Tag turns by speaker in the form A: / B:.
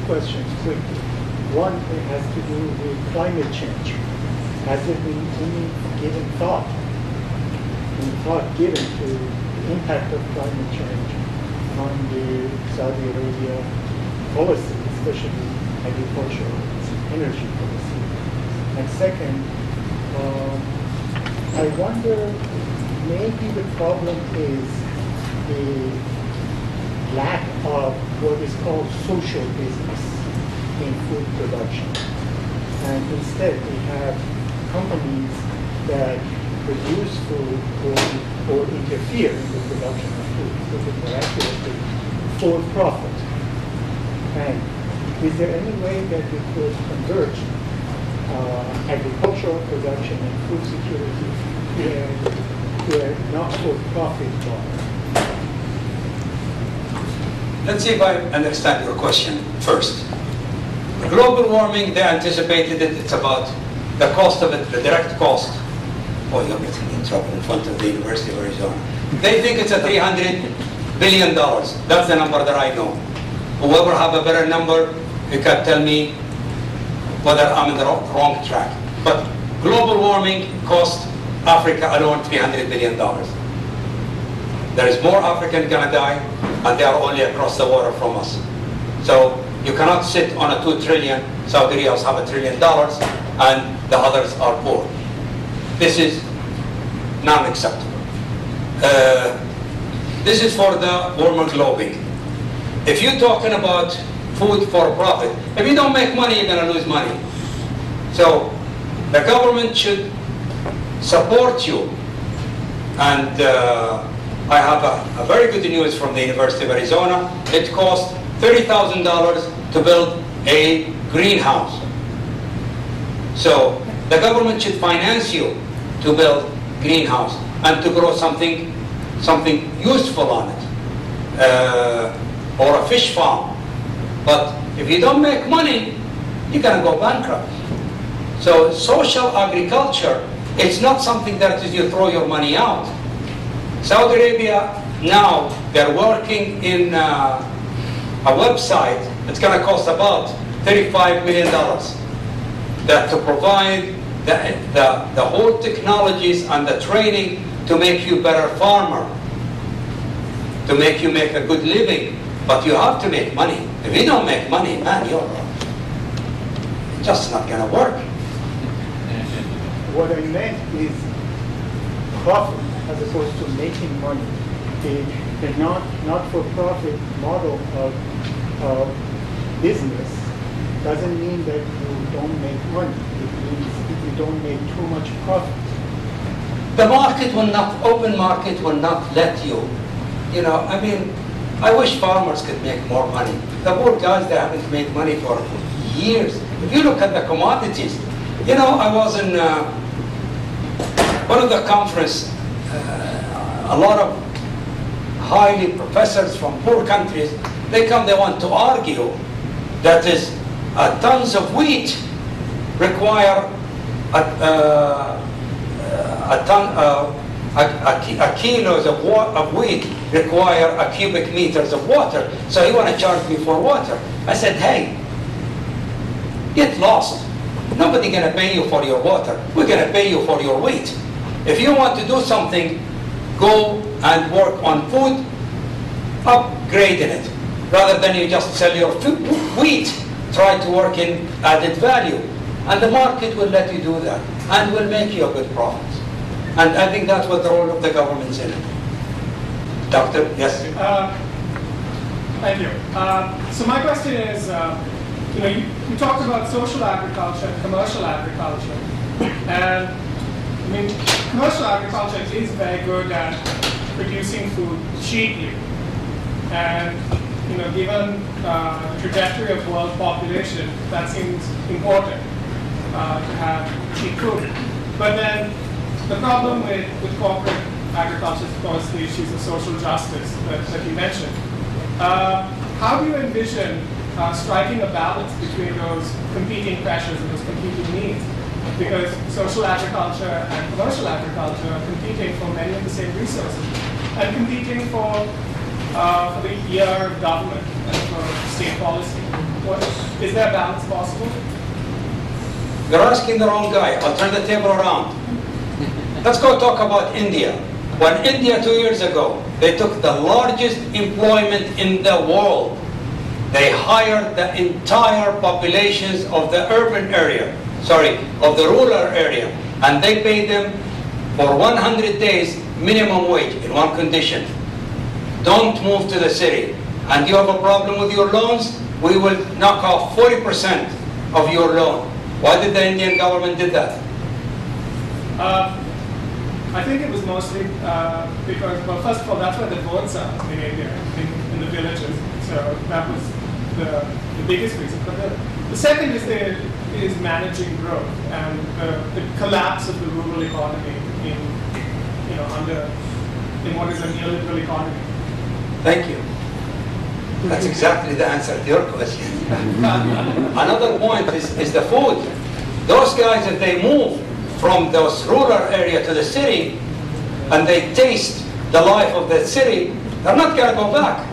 A: questions quickly. One has to do with climate change. Has there been any given thought given to the impact of climate change on the Saudi Arabia policy, especially agricultural energy policy? And second, I wonder, maybe the problem is the lack of what is called social business in food production. And instead we have companies that produce food or interfere in the production of food, so that more accurately, for profit. And is there any way that we could converge agricultural production and food security to a not-for-profit model?
B: Let's see if I understand your question first. Global warming, they anticipated it. It's about the cost of it, the direct cost. Oh, you're getting in trouble in front of the University of Arizona. They think it's a $300 billion. That's the number that I know. Whoever have a better number, you can tell me whether I'm in the wrong track. But global warming cost Africa alone $300 billion. There is more African gonna die, and they are only across the water from us. So you cannot sit on a 2 trillion, Saudi Arabia have $1 trillion, and the others are poor. This is non-acceptable. This is for the warmer globing. If you're talking about food for profit, if you don't make money, you're gonna lose money. So the government should support you. And I have a very good news from the University of Arizona. It costs $30,000 to build a greenhouse. So the government should finance you to build greenhouse and to grow something useful on it, or a fish farm. But if you don't make money, you're gonna go bankrupt. So social agriculture, it's not something that is you throw your money out. Saudi Arabia now, they're working in a website that's going to cost about $35 million that to provide the whole technologies and the training to make you better farmer, to make you make a good living. But you have to make money. If you don't make money, man, you're just not going to work.
A: What I meant is profit as opposed to making money. The not-for-profit model of business doesn't mean that you don't make money. It means if you don't make too much profit.
B: The market will not, open market will not let you. You know, I mean, I wish farmers could make more money. The poor guys, they haven't made money for years. If you look at the commodities, you know, I was in one of the conference, a lot of highly professors from poor countries, they come, they want to argue that is tons of wheat require kilos of wheat require a cubic meters of water. So you want to charge me for water? I said, hey, get lost. Nobody gonna pay you for your water. We're gonna pay you for your wheat. If you want to do something, go and work on food, upgrading it, rather than you just sell your wheat. Try to work in added value, and the market will let you do that, and will make you a good profit. And I think that's what the role of the government's in it. Doctor, yes.
C: Thank you. So my question is, you know, you talked about social agriculture and commercial agriculture, and I mean, commercial agriculture is very good at producing food cheaply, and you know, given the trajectory of world population, that seems important to have cheap food. But then the problem with corporate agriculture is, of course, the issues of social justice that you mentioned. How do you envision striking a balance between those competing pressures and those competing needs? Because social agriculture and commercial agriculture are competing for many of the same resources and competing for the ear of government and for state policy. Is there a balance possible?
B: You're asking the wrong guy. I'll turn the table around. Let's go talk about India. When India 2 years ago, they took the largest employment in the world. They hired the entire populations of the urban area, of the rural area, and they paid them for 100 days minimum wage in one condition. Don't move to the city. And you have a problem with your loans, we will knock off 40% of your loan. Why did the Indian government do that?
C: I think it was mostly because, well, first of all, that's where the votes are in India, in the villages. So that was the biggest reason. But the second is managing growth and the collapse of the rural economy in what is a neoliberal economy.
B: Thank you. That's exactly the answer to your question. Another point is the food. Those guys, if they move from those rural area to the city and they taste the life of the city, they're not going to go back.